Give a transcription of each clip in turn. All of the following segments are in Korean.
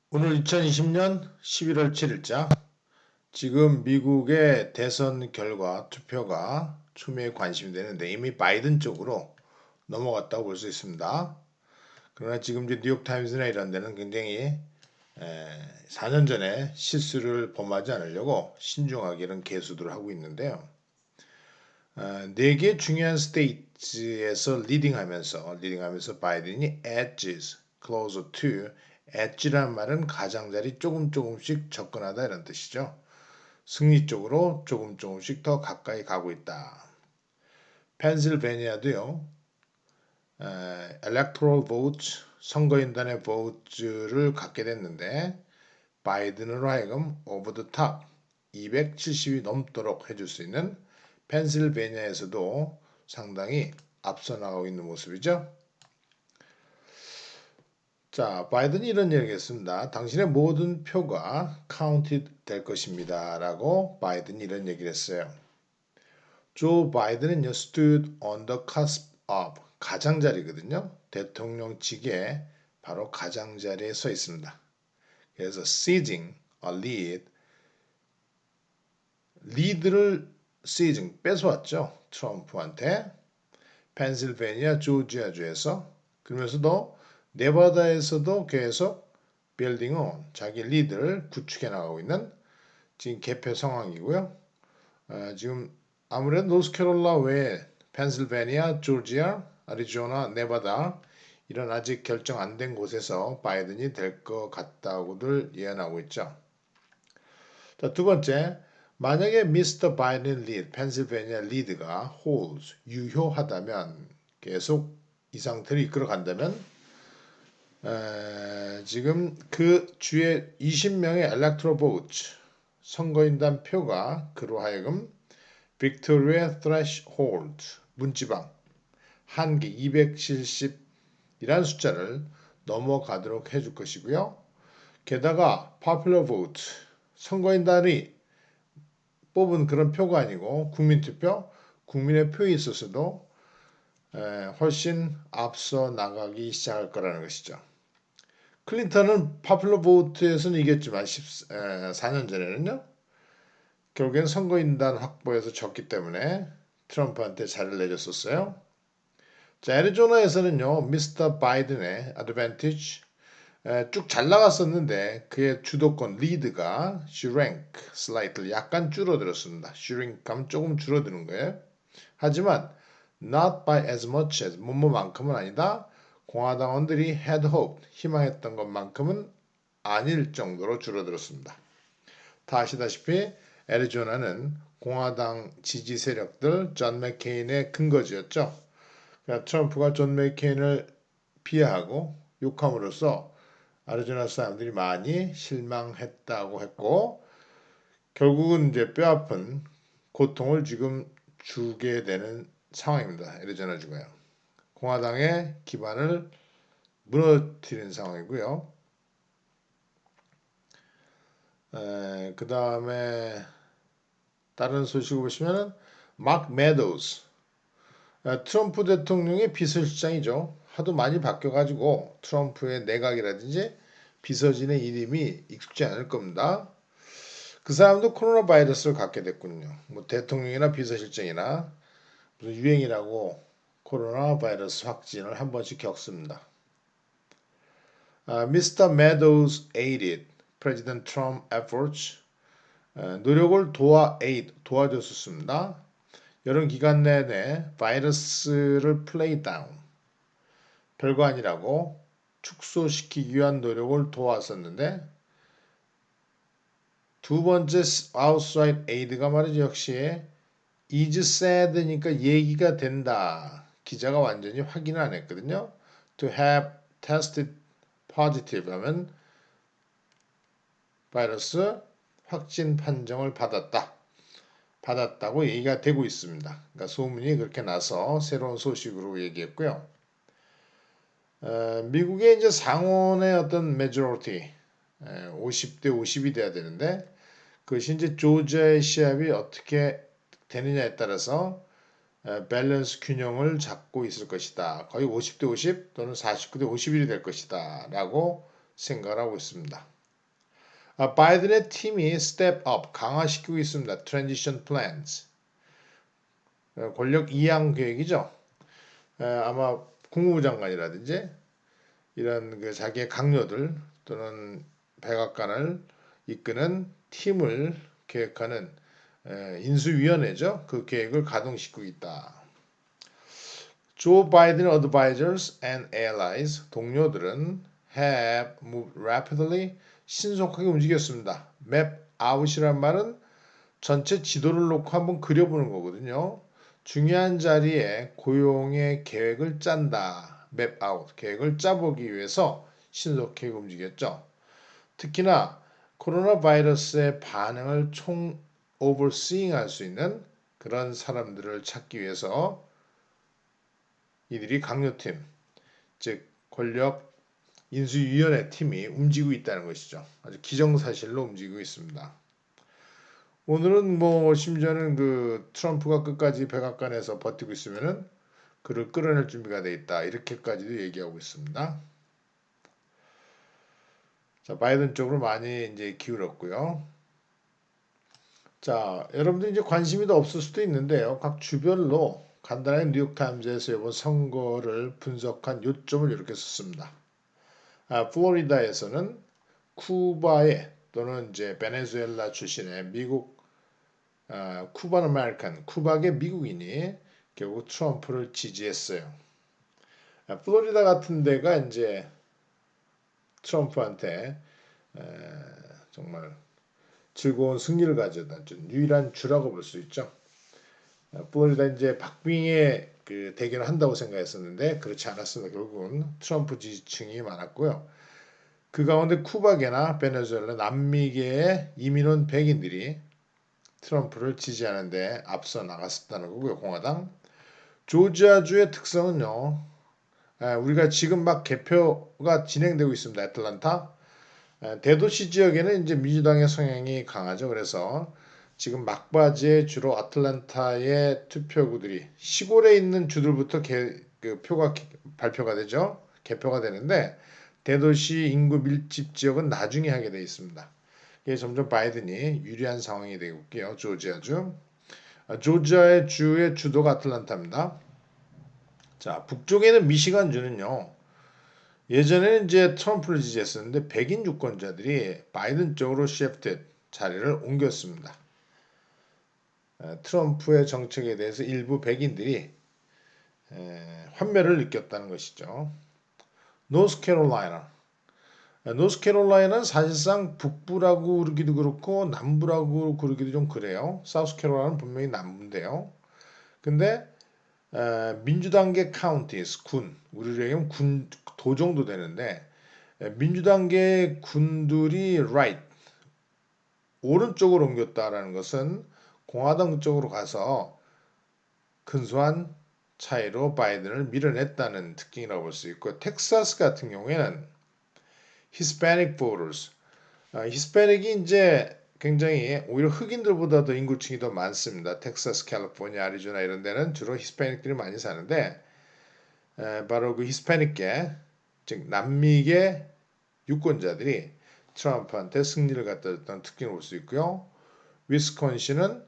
오늘 2020년 11월 7일자 지금 미국의 대선 결과 투표가 초미에 관심이 되는데 이미 바이든 쪽으로 넘어갔다고 볼 수 있습니다. 그러나 지금 이제 뉴욕타임즈나 이런 데는 굉장히 4년 전에 실수를 범하지 않으려고 신중하게 이런 개수들을 하고 있는데요. 4개 중요한 스테이트에서 리딩하면서 바이든이 edges closer to edge란 말은 가장자리 조금씩 접근하다 이런 뜻이죠. 승리 쪽으로 조금씩 더 가까이 가고 있다. 펜실베니아도요. electoral vote 선거인단의 vote를 갖게 됐는데 바이든으로 하여금 over the top 270이 넘도록 해줄 수 있는 펜실베니아에서도 상당히 앞서 나가고 있는 모습이죠. 자, 바이든이 이런 얘기를 했습니다. 당신의 모든 표가 counted 될 것입니다. 라고 바이든이 이런 얘기를 했어요. 조 바이든은요, stood on the cusp of 가장자리거든요. 대통령직에 바로 가장자리에 서 있습니다. 그래서 seizing a lead, 리드를 seizing 뺏어왔죠. 트럼프한테. 펜실베니아, 조지아주에서 그러면서도 네바다에서도 계속 빌딩 온 자기 리드를 구축해 나가고 있는 지금 개표 상황이고요. 지금 아무래도 노스캐롤라 외에 펜실베니아, 조지아, 애리조나, 네바다 이런 아직 결정 안 된 곳에서 바이든이 될 것 같다고들 예언하고 있죠. 자, 두 번째, 만약에 미스터 바이든 리드, 펜실베니아 리드가 holds, 유효하다면 계속 이 상태를 이끌어간다면 지금 그 주의 20명의 electoral vote, 선거인단 표가 그로 하여금 victory threshold, 문지방 한계 270이라는 숫자를 넘어가도록 해줄 것이고요. 게다가 popular vote, 선거인단이 뽑은 그런 표가 아니고 국민투표, 국민의 표에 있어서도 훨씬 앞서 나가기 시작할 거라는 것이죠. 클린턴은 파퓰러 보트에서는 이겼지만 4년 전에는요. 결국엔 선거인단 확보에서 졌기 때문에 트럼프한테 잘을 내줬었어요. 자, 애리조나에서는요. 미스터 바이든의 어드밴티지 쭉 잘 나갔었는데 그의 주도권 리드가 shrink slightly 약간 줄어들었습니다. shrink하면 조금 줄어드는 거예요. 하지만 not by as much as 뭐뭐만큼은 아니다. 공화당원들이 had hoped 희망했던 것만큼은 아닐 정도로 줄어들었습니다. 다 아시다시피 애리조나는 공화당 지지 세력들 존 맥케인의 근거지였죠. 그러니까 트럼프가 존 맥케인을 비하하고 욕함으로써 애리조나 사람들이 많이 실망했다고 했고 결국은 이제 뼈아픈 고통을 지금 주게 되는 상황입니다. 애리조나주가요. 공화당의 기반을 무너뜨린 상황이고요. 그 다음에 다른 소식을 보시면은 막 매도우스 트럼프 대통령의 비서실장이죠. 하도 많이 바뀌어가지고 트럼프의 내각이라든지 비서진의 이름이 익숙지 않을 겁니다. 그 사람도 코로나 바이러스를 갖게 됐군요. 뭐 대통령이나 비서실장이나 무슨 유행이라고 코로나 바이러스 확진을 한 번씩 겪습니다. Mr. Meadows aided President Trump efforts. 노력을 도와줬었습니다. 여름 기간 내내 바이러스를 플레이 다운, 별거 아니라고 축소시키기 위한 노력을 도왔었는데 두 번째 outside aid가 말이죠. 역시 is said니까 얘기가 된다. 기자가 완전히 확인을 안 했거든요. To have tested positive 하면 바이러스 확진 판정을 받았다고 얘기가 되고 있습니다. 그러니까 소문이 그렇게 나서 새로운 소식으로 얘기했고요. 미국의 이제 상원의 어떤 majority 50대 50이 돼야 되는데 그것이 이제 조지아의 시합이 어떻게 되느냐에 따라서 밸런스 균형을 잡고 있을 것이다. 거의 50대 50 또는 49대 51이 될 것이다. 라고 생각을 하고 있습니다. 바이든의 팀이 step up, 강화시키고 있습니다. transition plans. 권력 이양 계획이죠. 아마 국무부 장관이라든지 이런 그 자기의 강요들 또는 백악관을 이끄는 팀을 계획하는 인수위원회죠. 그 계획을 가동시키고 있다. 조 바이든 advisors and allies 동료들은 have moved rapidly 신속하게 움직였습니다. map out이란 말은 전체 지도를 놓고 한번 그려보는 거거든요. 중요한 자리에 고용의 계획을 짠다. map out 계획을 짜보기 위해서 신속하게 움직였죠. 특히나 코로나 바이러스의 반응을 총 overseeing 할 수 있는 그런 사람들을 찾기 위해서 이들이 강요팀, 즉 권력 인수위원회 팀이 움직이고 있다는 것이죠. 아주 기정사실로 움직이고 있습니다. 오늘은 뭐 심지어는 그 트럼프가 끝까지 백악관에서 버티고 있으면은 그를 끌어낼 준비가 돼 있다. 이렇게까지도 얘기하고 있습니다. 자, 바이든 쪽으로 많이 이제 기울었고요. 자, 여러분들 이제 관심이 더 없을 수도 있는데요. 각 주별로 간단하게 뉴욕타임즈에서 이번 선거를 분석한 요점을 이렇게 썼습니다. 플로리다에서는 쿠바의 또는 이제 베네수엘라 출신의 미국 쿠반 아메리칸 쿠박의 미국인이 결국 트럼프를 지지했어요. 플로리다 같은 데가 이제 트럼프한테 정말 즐거운 승리를 가져다 준 유일한 주라고 볼 수 있죠. 플로리다 이제 박빙의 그 대결을 한다고 생각했었는데 그렇지 않았습니다. 결국은 트럼프 지지층이 많았고요. 그 가운데 쿠바계나 베네수엘라 남미계의 이민 온 백인들이 트럼프를 지지하는데 앞서 나갔었다는 거고요. 공화당. 조지아주의 특성은요. 우리가 지금 막 개표가 진행되고 있습니다. 애틀란타. 대도시 지역에는 이제 민주당의 성향이 강하죠. 그래서 지금 막바지에 주로 아틀란타의 투표구들이 시골에 있는 주들부터 그 표가 발표가 되죠. 개표가 되는데 대도시 인구 밀집 지역은 나중에 하게 되어 있습니다. 이게 점점 바이든이 유리한 상황이 되고 있고요. 조지아주. 조지아의 주의 주도가 아틀란타입니다. 자, 북쪽에는 미시간주는요. 예전에는 이제 트럼프를 지지했었는데 백인 유권자들이 바이든 쪽으로 시프트 자리를 옮겼습니다. 트럼프의 정책에 대해서 일부 백인들이 환멸을 느꼈다는 것이죠. 노스캐롤라이나는 사실상 북부라고 그러기도 그렇고 남부라고 그러기도 좀 그래요. 사우스캐롤라이나는 분명히 남부인데요. 근데 민주당계 카운티스 군 우리로 얘기하면 군도 정도 되는데 민주당계 군들이 right 오른쪽으로 옮겼다라는 것은 공화당 쪽으로 가서 근소한 차이로 바이든을 밀어냈다는 특징이라고 볼 수 있고 텍사스 같은 경우에는 Hispanic voters 히스패닉이 이제 굉장히 오히려 흑인들보다 더 인구층이 더 많습니다. 텍사스, 캘리포니아, 아리조나 이런 데는 주로 히스패닉들이 많이 사는데 바로 그 히스패닉계 즉 남미계 유권자들이 트럼프한테 승리를 갖다 줬다는 특징을 볼 수 있고요. 위스콘신은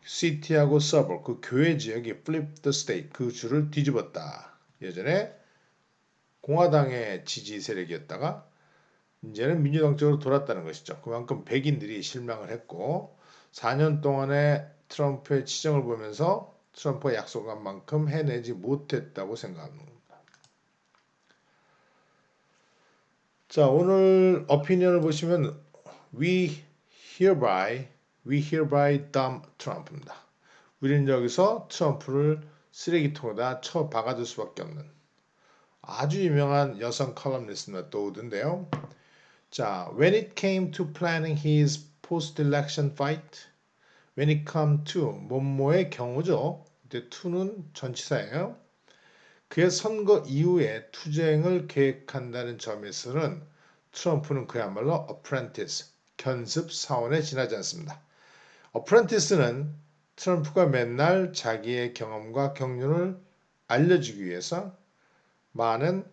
시티하고 서버 그 교외 지역이 flip the state 그 주를 뒤집었다. 예전에 공화당의 지지 세력이었다가 이제는 민주당 쪽으로 돌았다는 것이죠. 그만큼 백인들이 실망을 했고 4년 동안의 트럼프의 치정을 보면서 트럼프가 약속한 만큼 해내지 못했다고 생각합니다. 자, 오늘 어피니언을 보시면 We hereby dump Trump입니다. 우리는 여기서 트럼프를 쓰레기통에다 쳐 박아둘 수밖에 없는 아주 유명한 여성 칼럼니스트가 떠오르는데요. 자, when it came to planning his post-election fight, when it come to 뭐뭐의 경우죠. 이제 to는 전치사예요. 그의 선거 이후에 투쟁을 계획한다는 점에서는 트럼프는 그야말로 apprentice, 견습 사원에 지나지 않습니다. apprentice는 트럼프가 맨날 자기의 경험과 경륜을 알려주기 위해서 많은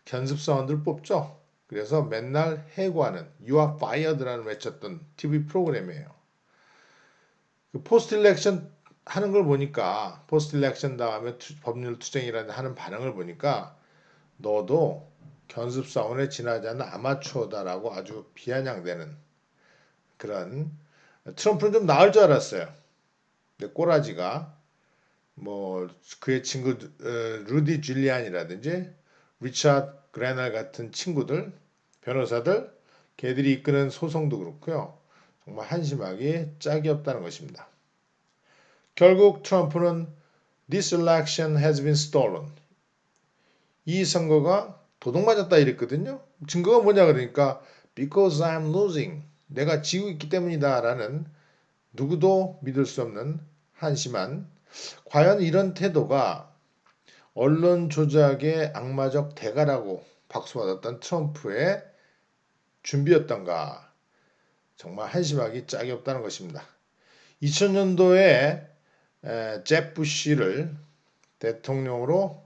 견습 사원들을 뽑죠. 그래서 맨날 해고하는 You are fired라는 외쳤던 TV 프로그램이에요. 그 포스트 일렉션 하는 걸 보니까 포스트 일렉션 다음에 법률 투쟁이라는 하는 반응을 보니까 너도 견습사원에 지나지 않는 아마추어다라고 아주 비아냥대는 그런 트럼프는 좀 나을 줄 알았어요. 근데 꼬라지가 뭐 그의 친구 루디 줄리안이라든지 리차드 그레널 같은 친구들 변호사들 걔들이 이끄는 소송도 그렇고요. 정말 한심하게 짝이 없다는 것입니다. 결국 트럼프는 This election has been stolen. 이 선거가 도둑맞았다 이랬거든요. 증거가 뭐냐 그러니까 Because I'm losing. 내가 지고 있기 때문이다 라는 누구도 믿을 수 없는 한심한 과연 이런 태도가 언론 조작의 악마적 대가라고 박수받았던 트럼프의 준비였던가 정말 한심하기 짝이 없다는 것입니다. 2000년도에 잽 부시를 대통령으로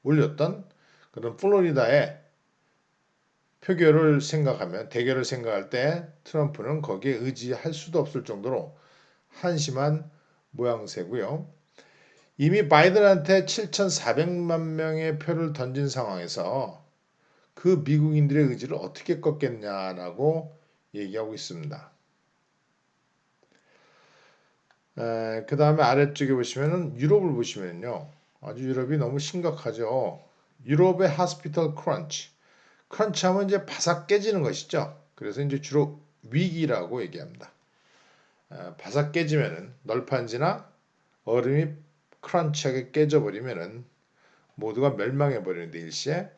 올렸던 그런 플로리다의 표결을 생각하면 대결을 생각할 때 트럼프는 거기에 의지할 수도 없을 정도로 한심한 모양새고요. 이미 바이든한테 7,400만 명의 표를 던진 상황에서 그 미국인들의 의지를 어떻게 꺾겠냐라고 얘기하고 있습니다. 그 다음에 아래쪽에 보시면은 유럽을 보시면요. 아주 유럽이 너무 심각하죠. 유럽의 하스피털 크런치. 크런치 하면 이제 바삭 깨지는 것이죠. 그래서 이제 주로 위기라고 얘기합니다. 바삭 깨지면은 널판지나 얼음이 크런치하게 깨져버리면은 모두가 멸망해버리는데 일시에.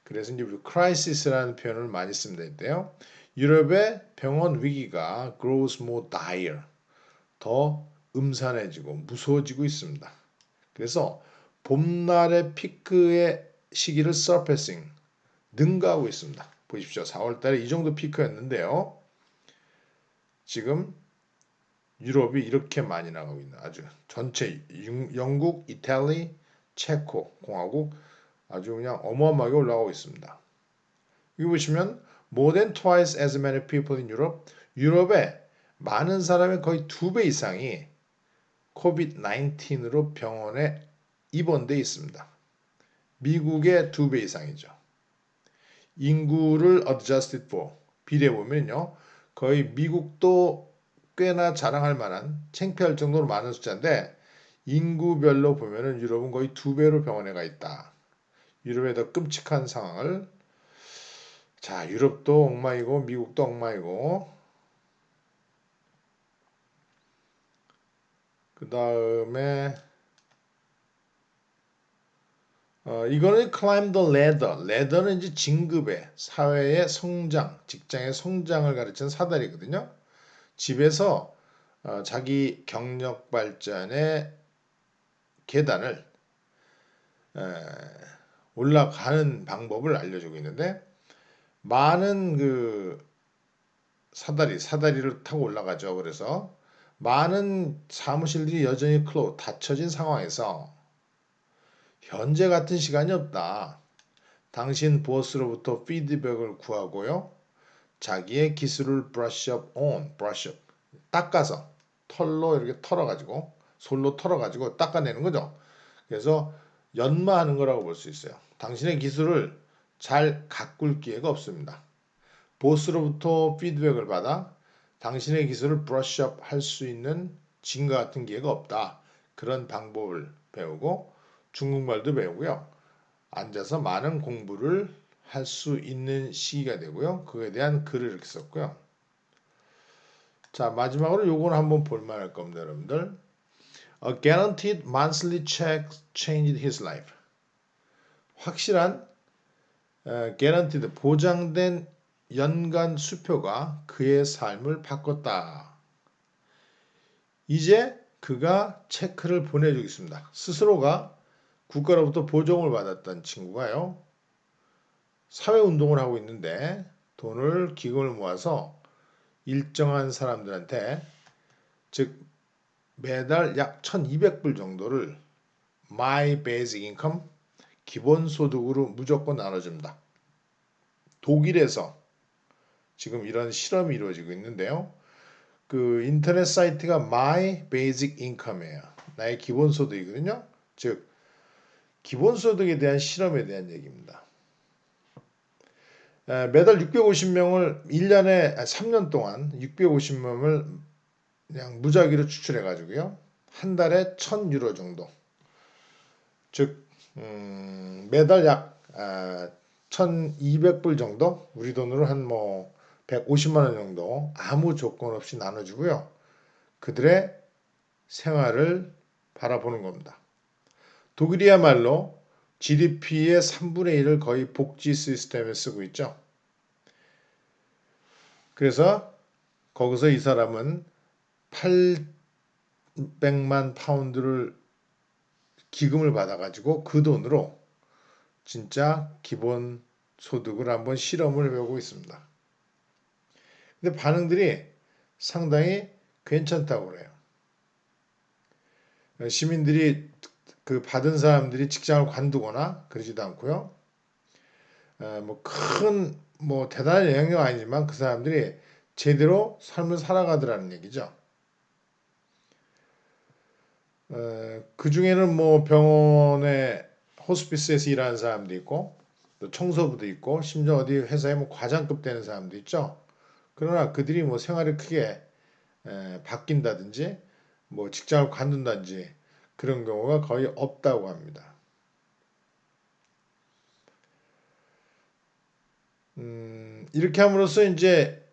그래서 이제 우리 crisis라는 표현을 많이 씁니다. 유럽의 병원 위기가 grows more dire. 더 음산해지고 무서워지고 있습니다. 그래서 봄날의 피크의 시기를 surpassing, 능가하고 있습니다. 보십시오. 4월달에 이 정도 피크였는데요. 지금 유럽이 이렇게 많이 나가고 있는 아주 전체 영국, 이탈리, 체코 공화국 아주 그냥 어마어마하게 올라가고 있습니다. 여기 보시면 more than twice as many people in Europe. 유럽에 많은 사람의 거의 2배 이상이 COVID-19으로 병원에 입원돼 있습니다. 미국의 2배 이상이죠. 인구를 adjusted for 비례해 보면요. 거의 미국도 꽤나 자랑할 만한 창피할 정도로 많은 숫자인데 인구별로 보면은 유럽은 거의 2배로 병원에 가 있다. 유럽의 더 끔찍한 상황을 자 유럽도 엉망이고 미국도 엉망이고 그 다음에 이거는 climb the ladder. ladder는 이제 진급의 사회의 성장, 직장의 성장을 가르치는 사다리거든요. 집에서 자기 경력 발전의 계단을 올라가는 방법을 알려주고 있는데 많은 그 사다리를 타고 올라가죠. 그래서 많은 사무실들이 여전히 닫혀진 상황에서 현재 같은 시간이 없다. 당신 보스로부터 피드백을 구하고요. 자기의 기술을 brush up, 닦아서 털로 이렇게 털어가지고 솔로 털어가지고 닦아내는 거죠. 그래서 연마하는 거라고 볼 수 있어요. 당신의 기술을 잘 가꿀 기회가 없습니다. 보스로부터 피드백을 받아 당신의 기술을 브러쉬업 할 수 있는 지금과 같은 기회가 없다. 그런 방법을 배우고 중국말도 배우고요. 앉아서 많은 공부를 할 수 있는 시기가 되고요. 그에 대한 글을 이렇게 썼고요. 자 마지막으로 요거는 한번 볼만할 겁니다. 여러분들. A guaranteed monthly check changed his life. 확실한 guaranteed 보장된 연간 수표가 그의 삶을 바꿨다. 이제 그가 체크를 보내주겠습니다. 스스로가 국가로부터 보정을 받았던 친구가요. 사회운동을 하고 있는데 돈을 기금을 모아서 일정한 사람들한테 즉 매달 약 1200불 정도를 My Basic Income 기본소득으로 무조건 나눠줍니다. 독일에서 지금 이런 실험이 이루어지고 있는데요. 그 인터넷 사이트가 My Basic Income이에요. 나의 기본소득이거든요. 즉 기본소득에 대한 실험에 대한 얘기입니다. 매달 650명을 1년에 3년 동안 650명을 그냥 무작위로 추출해 가지고요. 한 달에 1,000유로 정도. 즉 매달 약 1,200불 정도, 우리 돈으로 한 뭐 150만 원 정도 아무 조건 없이 나눠주고요. 그들의 생활을 바라보는 겁니다. 독일이야말로 GDP의 3분의 1을 거의 복지 시스템에 쓰고 있죠. 그래서 거기서 이 사람은 800만 파운드를 기금을 받아가지고 그 돈으로 진짜 기본 소득을 한번 실험을 해보고 있습니다. 근데 반응들이 상당히 괜찮다고 그래요. 시민들이 그 받은 사람들이 직장을 관두거나 그러지도 않고요. 뭐 큰 뭐 대단한 영향력 아니지만 그 사람들이 제대로 삶을 살아가더라는 얘기죠. 그 중에는 뭐 병원에 호스피스에서 일하는 사람도 있고 또 청소부도 있고 심지어 어디 회사에 뭐 과장급 되는 사람도 있죠. 그러나 그들이 뭐 생활이 크게 바뀐다든지 뭐 직장을 관둔다든지 그런 경우가 거의 없다고 합니다. 이렇게 함으로써 이제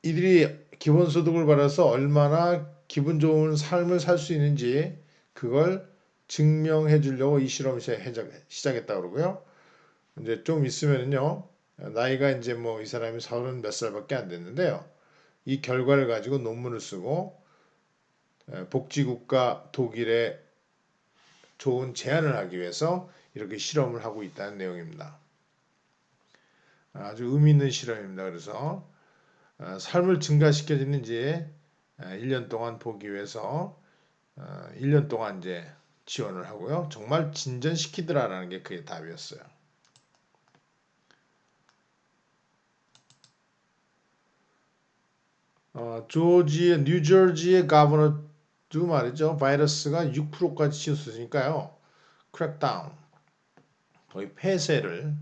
이들이 기본소득을 받아서 얼마나 기분 좋은 삶을 살 수 있는지 그걸 증명해 주려고 이 실험을 시작했다 그러고요. 이제 좀 있으면요. 나이가 이제 뭐 이 사람이 30 몇 살밖에 안 됐는데요. 이 결과를 가지고 논문을 쓰고 복지국가 독일에 좋은 제안을 하기 위해서 이렇게 실험을 하고 있다는 내용입니다. 아주 의미 있는 실험입니다. 그래서 삶을 증가시켜주는지 1년 동안 보기 위해서 1년 동안 이제 지원을 하고요. 정말 진전시키더라라는 게 그의 답이었어요. 뉴저지의 가버너도 말이죠. 바이러스가 6%까지 치솟으니까요. 크랙다운, 거의 폐쇄를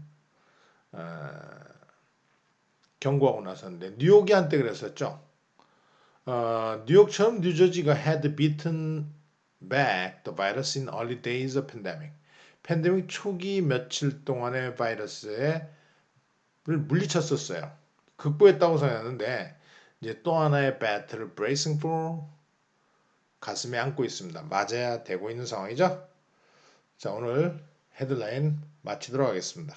경고하고 나섰는데 뉴욕이 한때 그랬었죠. 뉴욕처럼 뉴저지가 had beaten back the virus in early days of pandemic. 팬데믹 초기 며칠 동안의 바이러스를 물리쳤었어요. 극복했다고 생각하는데 이제 또 하나의 배틀을 bracing for 가슴에 안고 있습니다. 맞아야 되고 있는 상황이죠. 자, 오늘 헤드라인 마치도록 하겠습니다.